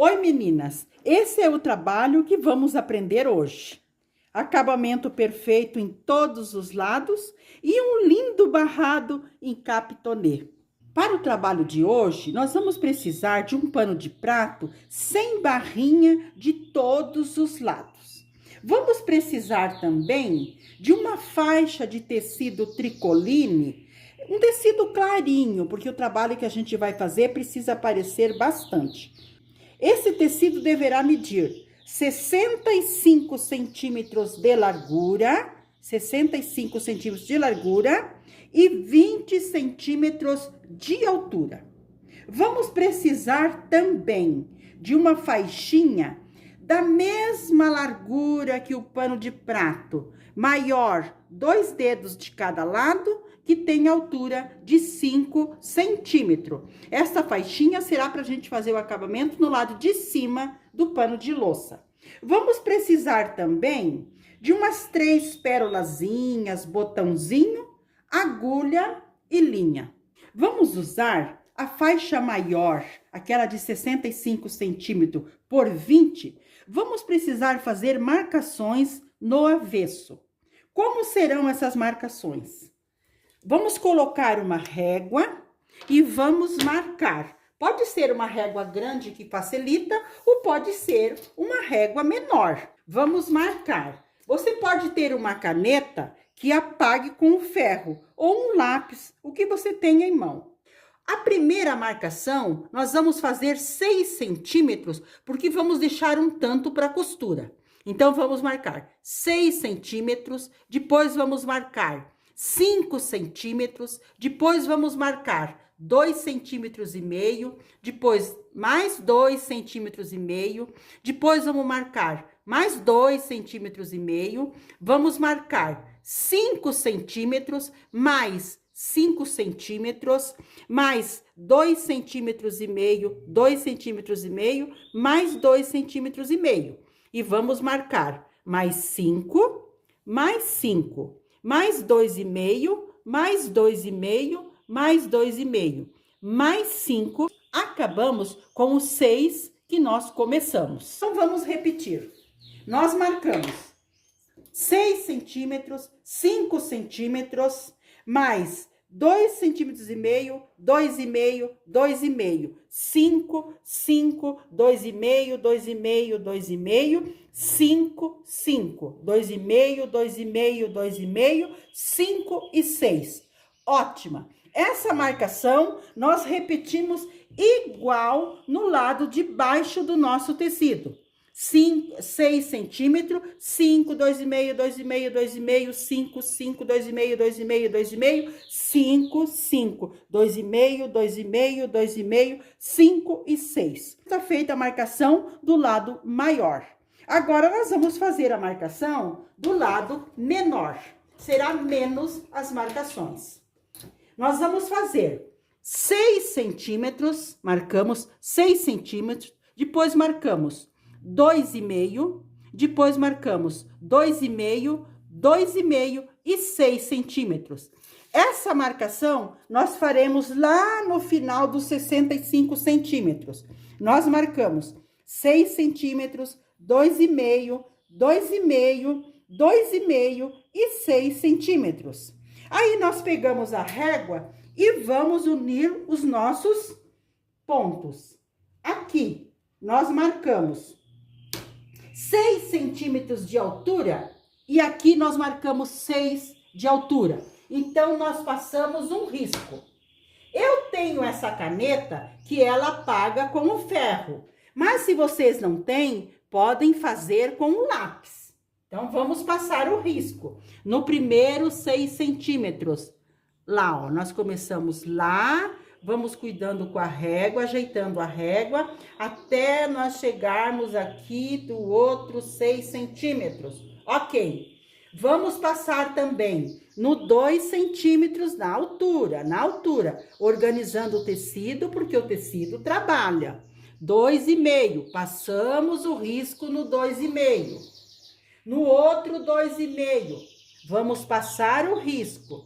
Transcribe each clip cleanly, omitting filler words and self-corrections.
Oi, meninas! Esse é o trabalho que vamos aprender hoje. Acabamento perfeito em todos os lados e um lindo barrado em capitonê. Para o trabalho de hoje, nós vamos precisar de um pano de prato sem barrinha de todos os lados. Vamos precisar também de uma faixa de tecido tricoline, um tecido clarinho, porque o trabalho que a gente vai fazer precisa aparecer bastante. Esse tecido deverá medir 65 centímetros de largura, 65 centímetros de largura e 20 centímetros de altura. Vamos precisar também de uma faixinha da mesma largura que o pano de prato, maior 2 dedos de cada lado, que tem altura de 5 centímetros. Essa faixinha será para a gente fazer o acabamento no lado de cima do pano de louça. Vamos precisar também de umas 3 pérolazinhas, botãozinho, agulha e linha. Vamos usar a faixa maior, aquela de 65 centímetros por 20. Vamos precisar fazer marcações no avesso. Como serão essas marcações? Vamos colocar uma régua e vamos marcar. Pode ser uma régua grande que facilita ou pode ser uma régua menor. Vamos marcar. Você pode ter uma caneta que apague com o ferro ou um lápis, o que você tenha em mão. A primeira marcação, nós vamos fazer 6 centímetros, porque vamos deixar um tanto para costura. Então, vamos marcar 6 centímetros, depois vamos marcar 5 centímetros, depois vamos marcar 2,5 centímetros, depois mais 2,5 centímetros, depois vamos marcar mais 2,5 centímetros, vamos marcar 5 centímetros, mais 5 centímetros, mais 2,5 centímetros, 2,5 centímetros, mais 2,5 centímetros. E vamos marcar mais 5, mais 5. Mais 2,5, mais 2,5, mais 2,5, mais 5. Acabamos com os 6 que nós começamos. Então, vamos repetir. Nós marcamos 6 centímetros, 5 centímetros, mais 2,5 centímetros, 2,5, 2,5, 5, 5, 2,5, 2,5, 2,5, 5, 5, 2,5, 2,5, 2,5, 5 e 6. Ótima! Essa marcação nós repetimos igual no lado de baixo do nosso tecido. 6 centímetros, 5, 2,5, 2,5, 2,5, 5, 5, 2,5, 2,5, 2,5, 5, 5, 2,5, 2,5, 2,5, 5 e 6. Está feita a marcação do lado maior. Agora, nós vamos fazer a marcação do lado menor. Será menos as marcações. Nós vamos fazer 6 centímetros, marcamos 6 centímetros, depois marcamos 2,5, depois marcamos 2,5, 2,5 e 6 centímetros. Essa marcação nós faremos lá no final dos 65 centímetros. Nós marcamos 6 centímetros, 2,5, 2,5, 2,5 e 6 centímetros. Aí, nós pegamos a régua e vamos unir os nossos pontos. Aqui, nós marcamos 6 centímetros de altura e aqui nós marcamos 6 de altura. Então, nós passamos um risco. Eu tenho essa caneta que ela apaga com o ferro, mas se vocês não têm, podem fazer com o lápis. Então, vamos passar o risco. No primeiro 6 centímetros, lá, ó, nós começamos lá, vamos cuidando com a régua, ajeitando a régua, até nós chegarmos aqui do outro 6 centímetros. Ok. Vamos passar também no 2 centímetros na altura, organizando o tecido, porque o tecido trabalha. 2,5, passamos o risco no 2,5. No outro 2,5, vamos passar o risco.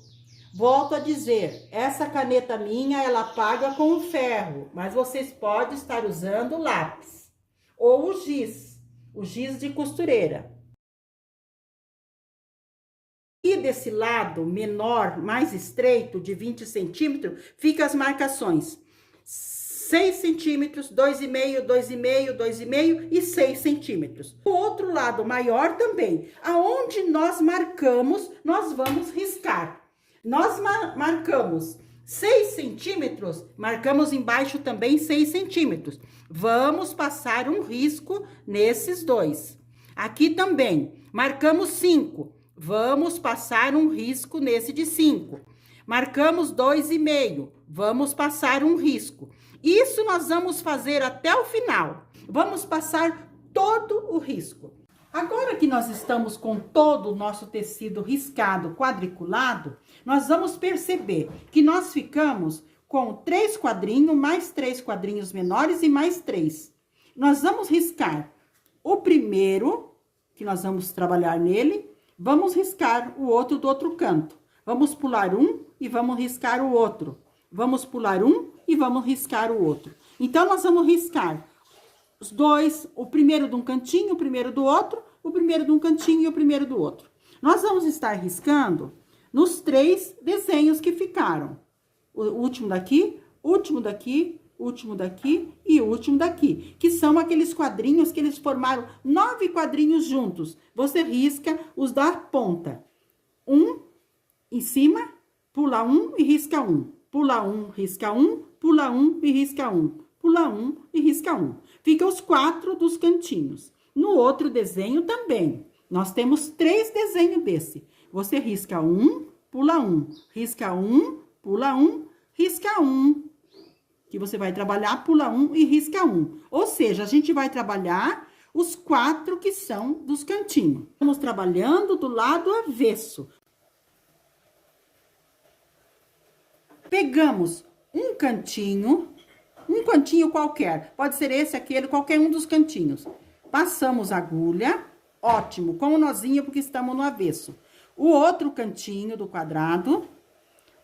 Volto a dizer, essa caneta minha, ela apaga com o ferro, mas vocês podem estar usando o lápis. ou o giz de costureira. E desse lado menor, mais estreito, de 20 centímetros, fica as marcações. 6 centímetros, 2,5, 2,5, 2,5 e 6 centímetros. O outro lado maior também. Aonde nós marcamos, nós vamos riscar. Nós marcamos 6 centímetros, marcamos embaixo também 6 centímetros. Vamos passar um risco nesses dois. Aqui também, marcamos 5. Vamos passar um risco nesse de 5. Marcamos 2,5. Vamos passar um risco. Isso nós vamos fazer até o final. Vamos passar todo o risco. Agora que nós estamos com todo o nosso tecido riscado, quadriculado, nós vamos perceber que nós ficamos com 3 quadrinhos, mais 3 quadrinhos menores e mais 3. Nós vamos riscar o primeiro, que nós vamos trabalhar nele, vamos riscar o outro do outro canto. Vamos pular um e vamos riscar o outro. Vamos pular um e vamos riscar o outro. Então, nós vamos riscar os dois, o primeiro de um cantinho, o primeiro do outro, o primeiro de um cantinho e o primeiro do outro. Nós vamos estar riscando nos 3 desenhos que ficaram. O último daqui, último daqui, último daqui e o último daqui, que são aqueles quadrinhos que eles formaram 9 quadrinhos juntos. Você risca os da ponta. Um em cima, pula um e risca um. Pula um, risca um, pula um e risca um. Pula um e risca um. Fica os 4 dos cantinhos. No outro desenho também. Nós temos 3 desenhos desse. Você risca um, pula um. Risca um, pula um, risca um. Que você vai trabalhar, pula um e risca um. Ou seja, a gente vai trabalhar os 4 que são dos cantinhos. Estamos trabalhando do lado avesso. Pegamos um cantinho qualquer. Pode ser esse, aquele, qualquer um dos cantinhos. Passamos a agulha, ótimo, com o nozinho, porque estamos no avesso. O outro cantinho do quadrado,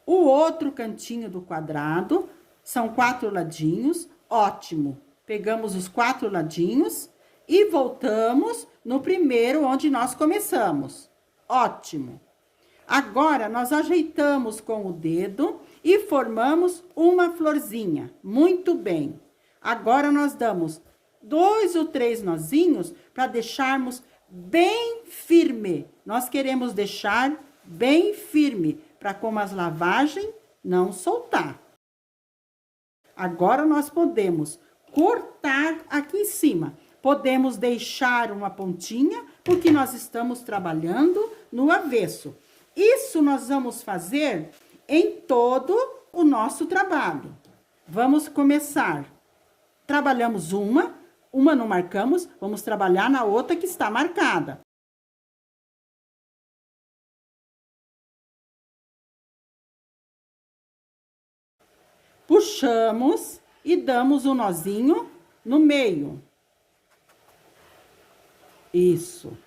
o outro cantinho do quadrado, são 4 ladinhos, ótimo. Pegamos os 4 ladinhos e voltamos no primeiro onde nós começamos. Ótimo. Agora, nós ajeitamos com o dedo e formamos uma florzinha. Muito bem. Agora, nós damos 2 ou 3 nozinhos para deixarmos bem firme. Nós queremos deixar bem firme, para como as lavagens não soltar. Agora, nós podemos cortar aqui em cima. Podemos deixar uma pontinha, porque nós estamos trabalhando no avesso. Isso nós vamos fazer em todo o nosso trabalho. Vamos começar. Trabalhamos uma não marcamos, vamos trabalhar na outra que está marcada. Puxamos e damos um nozinho no meio. Isso.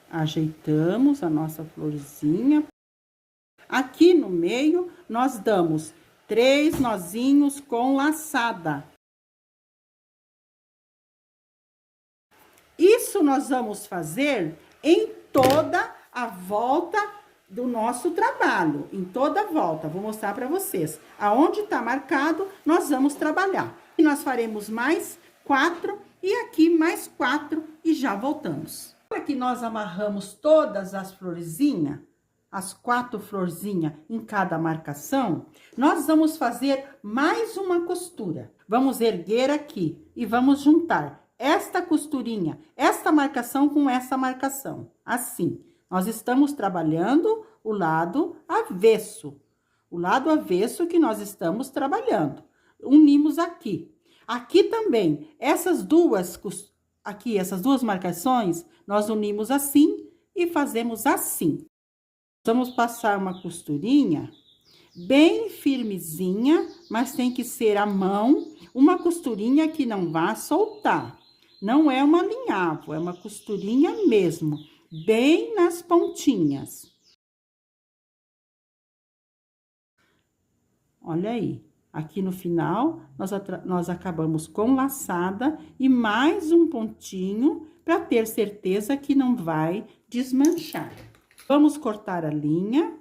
Ajeitamos a nossa florzinha. Aqui no meio, nós damos 3 nozinhos com laçada. Isso nós vamos fazer em toda a volta do nosso trabalho, em toda a volta. Vou mostrar para vocês. Aonde está marcado, nós vamos trabalhar. E nós faremos mais 4 e aqui mais 4 e já voltamos. Agora que nós amarramos todas as florzinhas, as 4 florzinhas em cada marcação, nós vamos fazer mais uma costura. Vamos erguer aqui e vamos juntar esta costurinha, esta marcação com essa marcação. Assim, nós estamos trabalhando o lado avesso. O lado avesso que nós estamos trabalhando. Unimos aqui. Aqui também, essas duas marcações, nós unimos assim e fazemos assim. Vamos passar uma costurinha bem firmezinha, mas tem que ser à mão, uma costurinha que não vá soltar. Não é uma alinhavo, é uma costurinha mesmo, bem nas pontinhas. Olha aí, Aqui no final, nós acabamos com laçada e mais um pontinho para ter certeza que não vai desmanchar. Vamos cortar a linha.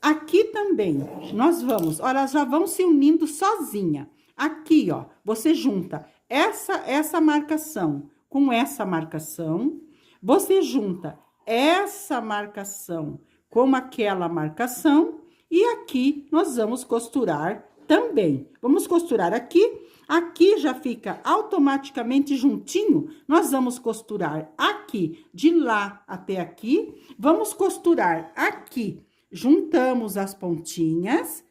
Aqui também, nós vamos, olha, já vão se unindo sozinha. Aqui, ó, você junta essa marcação com essa marcação, você junta essa marcação com aquela marcação, e aqui nós vamos costurar também. Vamos costurar aqui, aqui já fica automaticamente juntinho, nós vamos costurar aqui, de lá até aqui, vamos costurar aqui, juntamos as pontinhas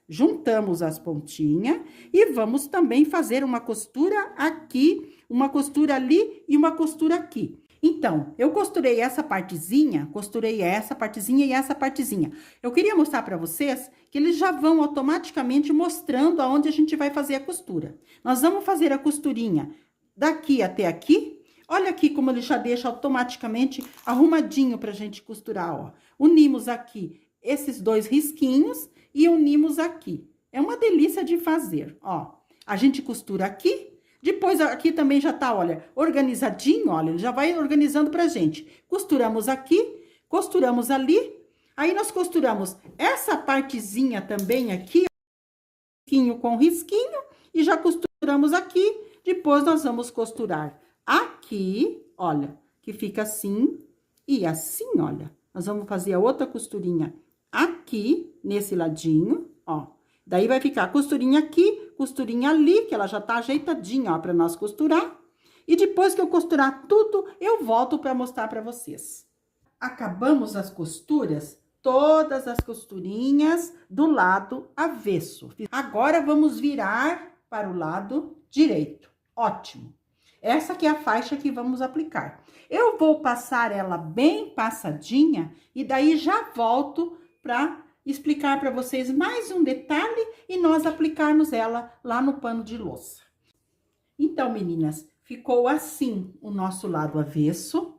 e vamos também fazer uma costura aqui, uma costura ali e uma costura aqui. Então, eu costurei essa partezinha e essa partezinha. Eu queria mostrar para vocês que eles já vão automaticamente mostrando aonde a gente vai fazer a costura. Nós vamos fazer a costurinha daqui até aqui. Olha aqui como ele já deixa automaticamente arrumadinho pra gente costurar, ó. Unimos aqui esses dois risquinhos e unimos aqui. É uma delícia de fazer, ó. A gente costura aqui. Depois, aqui também já tá, olha, organizadinho, olha, ele já vai organizando pra gente. Costuramos aqui, costuramos ali, aí nós costuramos essa partezinha também aqui, risquinho com risquinho, e já costuramos aqui. Depois, nós vamos costurar aqui, olha, que fica assim e assim, olha. Nós vamos fazer a outra costurinha aqui, nesse ladinho, ó. Daí, vai ficar costurinha aqui, costurinha ali, que ela já tá ajeitadinha, ó, pra nós costurar. E depois que eu costurar tudo, eu volto pra mostrar pra vocês. Acabamos as costuras, todas as costurinhas do lado avesso. Agora, vamos virar para o lado direito. Ótimo! Essa aqui é a faixa que vamos aplicar. Eu vou passar ela bem passadinha e daí já volto pra explicar para vocês mais um detalhe e nós aplicarmos ela lá no pano de louça. Então, meninas, ficou assim o nosso lado avesso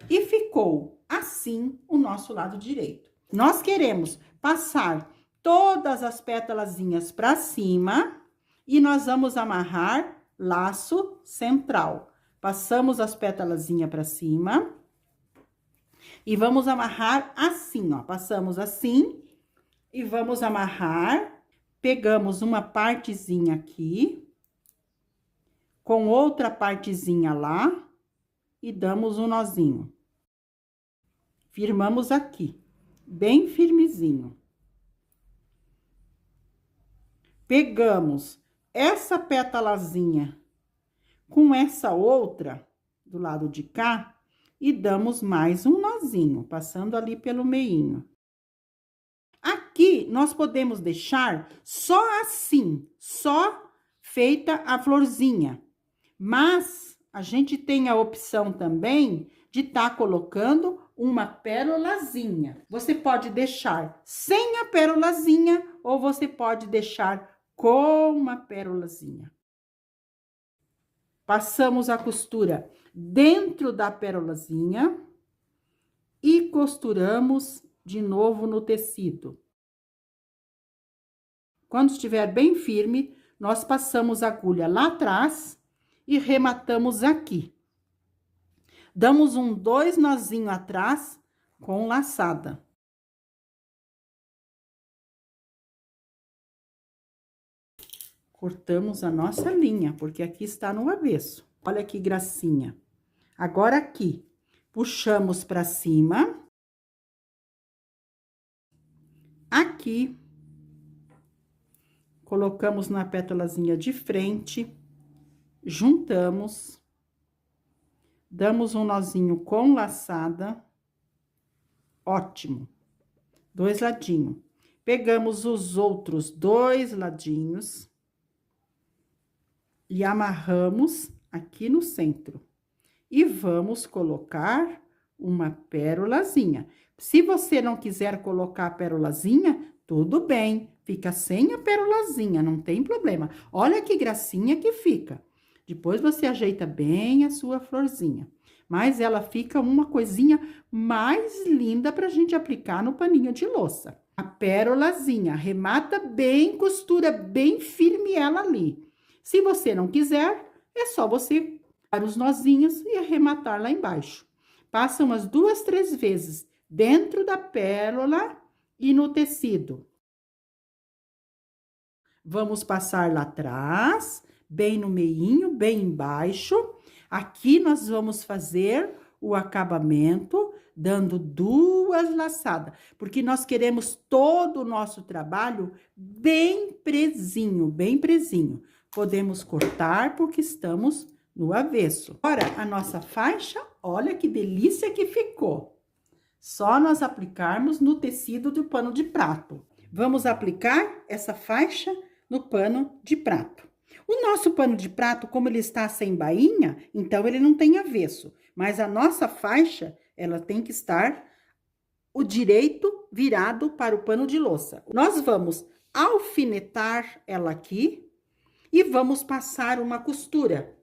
e ficou assim o nosso lado direito. Nós queremos passar todas as pétalazinhas para cima e nós vamos amarrar laço central. Passamos as pétalazinhas para cima e vamos amarrar assim, ó. Passamos assim. E vamos amarrar, pegamos uma partezinha aqui, com outra partezinha lá, e damos um nozinho. Firmamos aqui, bem firmezinho. Pegamos essa pétalazinha com essa outra, do lado de cá, e damos mais um nozinho, passando ali pelo meinho. Aqui, nós podemos deixar só assim, só feita a florzinha. Mas, a gente tem a opção também de tá colocando uma pérolazinha. Você pode deixar sem a pérolazinha ou você pode deixar com uma pérolazinha. Passamos a costura dentro da pérolazinha e costuramos de novo no tecido. Quando estiver bem firme, nós passamos a agulha lá atrás e rematamos aqui. Damos dois nozinhos atrás com laçada. Cortamos a nossa linha, porque aqui está no avesso. Olha que gracinha. Agora aqui, puxamos para cima. Aqui, colocamos na pétalazinha de frente, juntamos, damos um nozinho com laçada, ótimo, dois ladinhos. Pegamos os outros dois ladinhos e amarramos aqui no centro. E vamos colocar uma pérolazinha. Se você não quiser colocar a pérolazinha, tudo bem, fica sem a pérolazinha, não tem problema. Olha que gracinha que fica. Depois você ajeita bem a sua florzinha. Mas ela fica uma coisinha mais linda pra gente aplicar no paninho de louça. A pérolazinha, arremata bem, costura bem firme ela ali. Se você não quiser, é só você dar os nozinhos e arrematar lá embaixo. Passa umas 2, 3 vezes dentro da pérola e no tecido. Vamos passar lá atrás, bem no meinho, bem embaixo. Aqui nós vamos fazer o acabamento, dando 2 laçadas, porque nós queremos todo o nosso trabalho bem presinho, bem presinho. Podemos cortar porque estamos no avesso. Agora, a nossa faixa, olha que delícia que ficou. Só nós aplicarmos no tecido do pano de prato. Vamos aplicar essa faixa no pano de prato. O nosso pano de prato, como ele está sem bainha, então ele não tem avesso. Mas a nossa faixa, ela tem que estar o direito virado para o pano de louça. Nós vamos alfinetar ela aqui e vamos passar uma costura.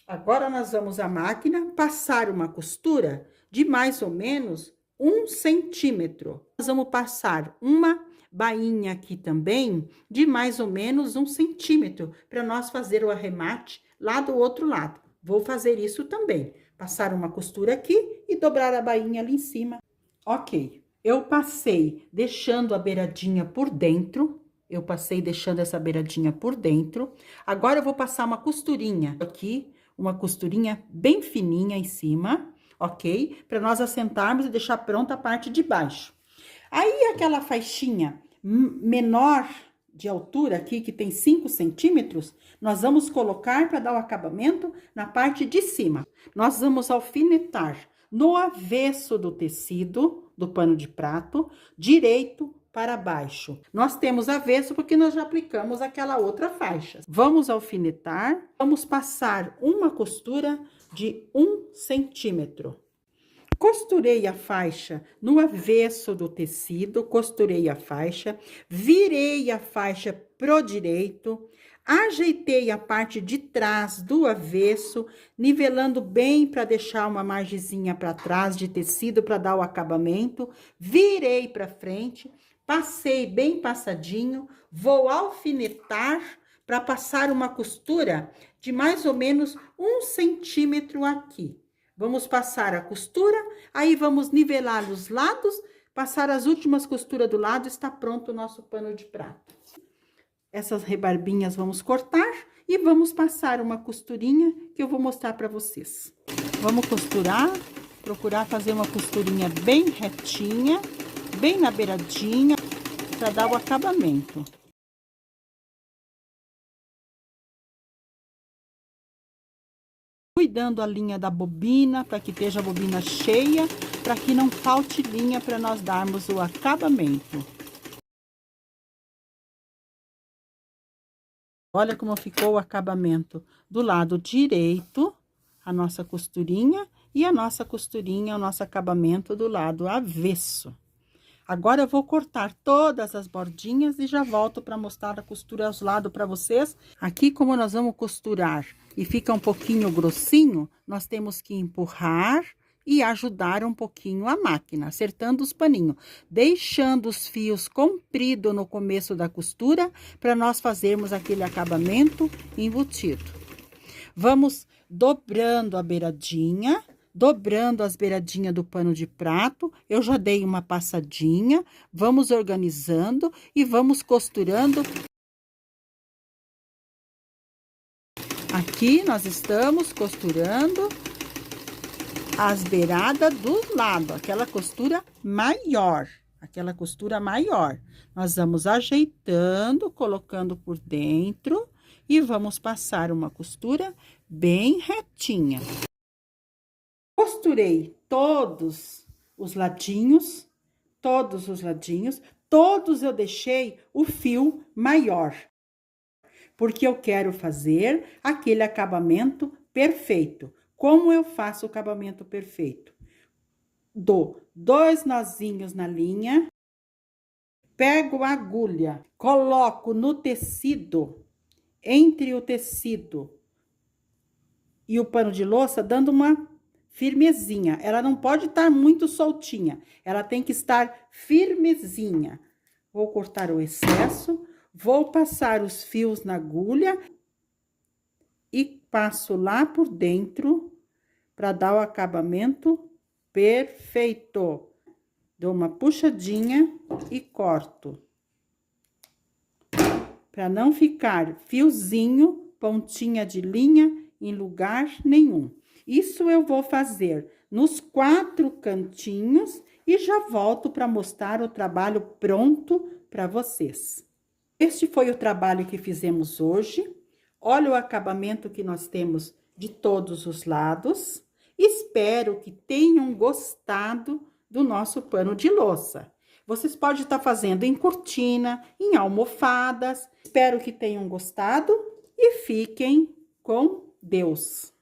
Agora, nós vamos à máquina passar uma costura de mais ou menos 1 centímetro. Nós vamos passar uma bainha aqui também de mais ou menos 1 centímetro para nós fazer o arremate lá do outro lado. Vou fazer isso também. Passar uma costura aqui e dobrar a bainha ali em cima. Ok, eu passei deixando a beiradinha por dentro. Eu passei deixando essa beiradinha por dentro. Agora, eu vou passar uma costurinha aqui, uma costurinha bem fininha em cima, ok? Para nós assentarmos e deixar pronta a parte de baixo. Aí, aquela faixinha menor de altura aqui, que tem 5 centímetros, nós vamos colocar para dar o acabamento na parte de cima. Nós vamos alfinetar no avesso do tecido, do pano de prato, direito para baixo. Nós temos avesso porque nós já aplicamos aquela outra faixa. Vamos alfinetar, vamos passar uma costura de 1 centímetro. Costurei a faixa no avesso do tecido, costurei a faixa, virei a faixa pro direito, ajeitei a parte de trás do avesso, nivelando bem para deixar uma margenzinha para trás de tecido para dar o acabamento, virei para frente, passei bem passadinho, vou alfinetar para passar uma costura de mais ou menos 1 centímetro aqui. Vamos passar a costura, aí vamos nivelar os lados, passar as últimas costuras do lado, está pronto o nosso pano de prato. Essas rebarbinhas vamos cortar e vamos passar uma costurinha que eu vou mostrar para vocês. Vamos costurar, procurar fazer uma costurinha bem retinha, bem na beiradinha, para dar o acabamento. Cuidando a linha da bobina, para que esteja a bobina cheia, para que não falte linha para nós darmos o acabamento. Olha como ficou o acabamento do lado direito, a nossa costurinha, e a nossa costurinha, o nosso acabamento do lado avesso. Agora, eu vou cortar todas as bordinhas e já volto para mostrar a costura aos lados para vocês. Aqui, como nós vamos costurar e fica um pouquinho grossinho, nós temos que empurrar e ajudar um pouquinho a máquina, acertando os paninhos, deixando os fios compridos no começo da costura, para nós fazermos aquele acabamento embutido. Vamos dobrando a beiradinha, dobrando as beiradinhas do pano de prato, eu já dei uma passadinha, vamos organizando e vamos costurando. Aqui nós estamos costurando as beiradas do lado, aquela costura maior, Nós vamos ajeitando, colocando por dentro e vamos passar uma costura bem retinha. Costurei todos os ladinhos, todos eu deixei o fio maior, porque eu quero fazer aquele acabamento perfeito. Como eu faço o acabamento perfeito? Dou 2 nozinhos na linha, pego a agulha, coloco no tecido, entre o tecido e o pano de louça, dando uma firmezinha. Ela não pode estar muito soltinha, ela tem que estar firmezinha. Vou cortar o excesso, vou passar os fios na agulha e passo lá por dentro para dar o acabamento perfeito. Dou uma puxadinha e corto. Para não ficar fiozinho, pontinha de linha em lugar nenhum. Isso eu vou fazer nos 4 cantinhos e já volto para mostrar o trabalho pronto para vocês. Este foi o trabalho que fizemos hoje. Olha o acabamento que nós temos de todos os lados. Espero que tenham gostado do nosso pano de louça. Vocês podem estar fazendo em cortina, em almofadas. Espero que tenham gostado e fiquem com Deus.